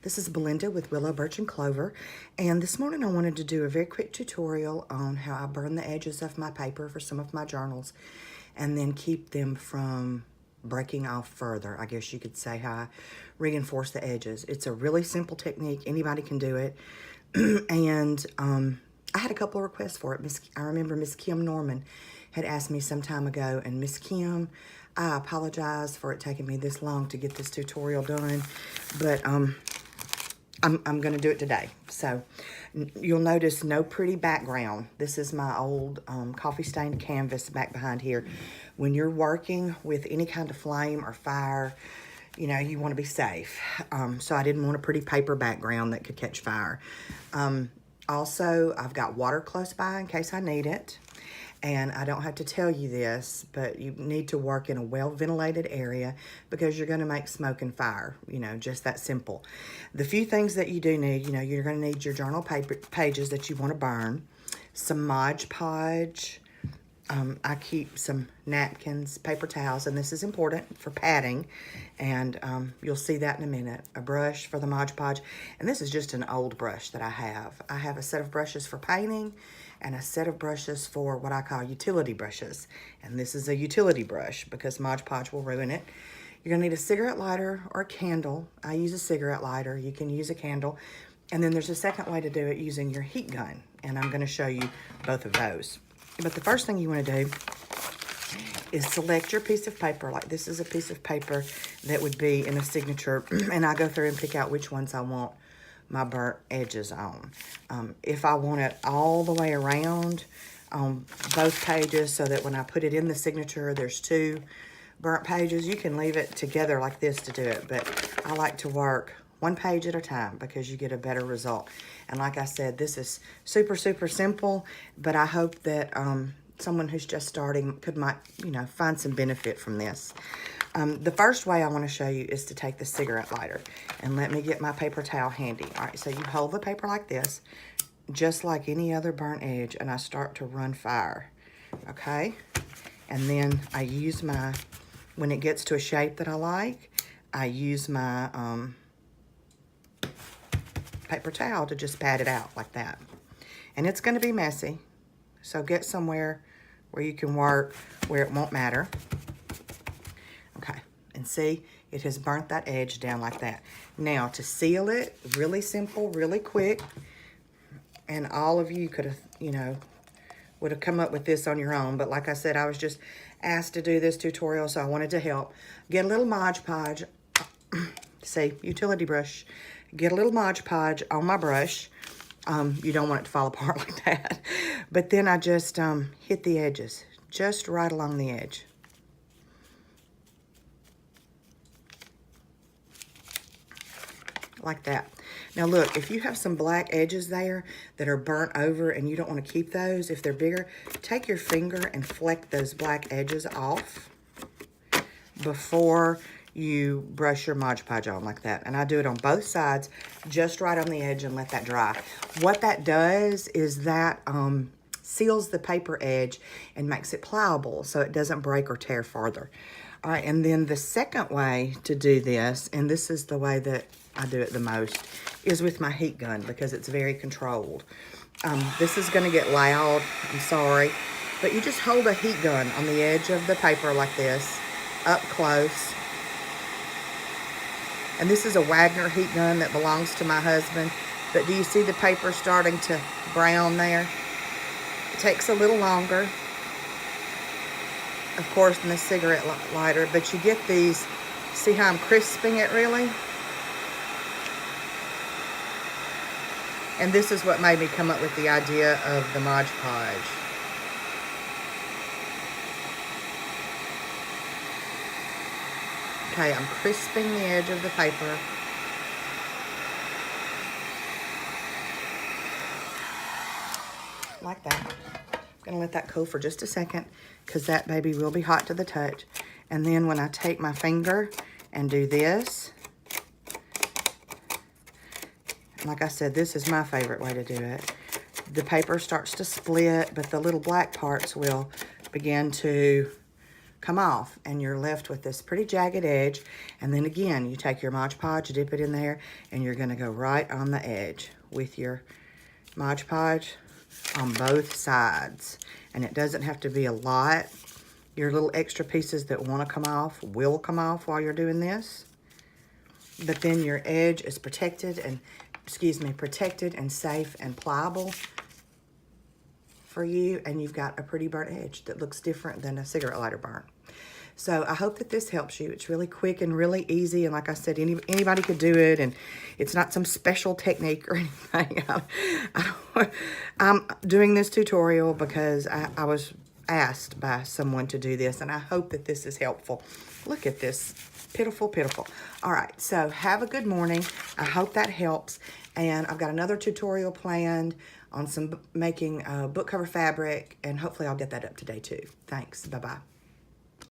This is Belinda with Willow, Birch, and Clover, and this morning I wanted to do a very quick tutorial on how I burn the edges of my paper for some of my journals and then keep them from breaking off further. I guess you could say how I reinforce the edges. It's a really simple technique. Anybody can do it. And I had a couple of requests for it. I remember Miss Kim Norman had asked me some time ago, and Miss Kim, I apologize for it taking me this long to get this tutorial done, but I'm going to do it today. So you'll notice no pretty background. This is my old coffee stained canvas back behind here. When you're working with any kind of flame or fire, you know, you want to be safe. So I didn't want a pretty paper background that could catch fire. Also, I've got water close by in case I need it. And I don't have to tell you this, but you need to work in a well-ventilated area because you're going to make smoke and fire, you know, just that simple. The few things that you do need, you know, you're going to need your journal pages that you want to burn, some Mod Podge. I keep some napkins, paper towels, and this is important for padding, and you'll see that in a minute. A brush for the Mod Podge, and this is just an old brush that I have. I have a set of brushes for painting and a set of brushes for what I call utility brushes, and this is a utility brush because Mod Podge will ruin it. You're gonna need a cigarette lighter or a candle. I use a cigarette lighter. You can use a candle, and then there's a second way to do it using your heat gun, and I'm gonna show you both of those. But the first thing you want to do is select your piece of paper. Like this is a piece of paper that would be in a signature, and I go through and pick out which ones I want my burnt edges on. If I want it all the way around on both pages so that when I put it in the signature, there's two burnt pages, you can leave it together like this to do it. But I like to work one page at a time because you get a better result. And like I said, this is super, super simple, but I hope that someone who's just starting might, you know, find some benefit from this. The first way I want to show you is to take the cigarette lighter, and let me get my paper towel handy. All right, so you hold the paper like this, just like any other burnt edge, and I start to run fire, okay? And then I use my, when it gets to a shape that I like, I use my paper towel to just pat it out like that. And it's going to be messy, so get somewhere where you can work where it won't matter. Okay, and see, it has burnt that edge down like that. Now, to seal it, really simple, really quick, and all of you could have, you know, would have come up with this on your own, but like I said, I was just asked to do this tutorial, so I wanted to help. Get a little Mod Podge, see, utility brush. Get a little Mod Podge on my brush. You don't want it to fall apart like that. But then I just hit the edges, just right along the edge. Like that. Now look, if you have some black edges there that are burnt over and you don't want to keep those, if they're bigger, take your finger and fleck those black edges off before you brush your Mod Podge on like that. And I do it on both sides, just right on the edge, and let that dry. What that does is that seals the paper edge and makes it pliable so it doesn't break or tear farther. All right, and then the second way to do this, and this is the way that I do it the most, is with my heat gun because it's very controlled. This is gonna get loud, I'm sorry, but you just hold a heat gun on the edge of the paper like this, up close. And this is a Wagner heat gun that belongs to my husband. But do you see the paper starting to brown there? It takes a little longer, of course, than the cigarette lighter, but you get these, see how I'm crisping it really? And this is what made me come up with the idea of the Mod Podge. Okay, I'm crisping the edge of the paper. Like that. I'm gonna let that cool for just a second because that baby will be hot to the touch. And then when I take my finger and do this, like I said, this is my favorite way to do it. The paper starts to split, but the little black parts will begin to come off, and you're left with this pretty jagged edge. And then again, you take your Mod Podge, dip it in there, and you're gonna go right on the edge with your Mod Podge on both sides. And it doesn't have to be a lot. Your little extra pieces that wanna come off will come off while you're doing this. But then your edge is protected and, protected and safe and pliable for you, and you've got a pretty burnt edge that looks different than a cigarette lighter burn. So I hope that this helps you. It's really quick and really easy, and like I said, anybody could do it, and it's not some special technique or anything. I'm doing this tutorial because I was asked by someone to do this, and I hope that this is helpful. Look at this. Pitiful, pitiful. All right, so have a good morning. I hope that helps, and I've got another tutorial planned on making book cover fabric, and hopefully I'll get that up today too. Thanks. Bye-bye.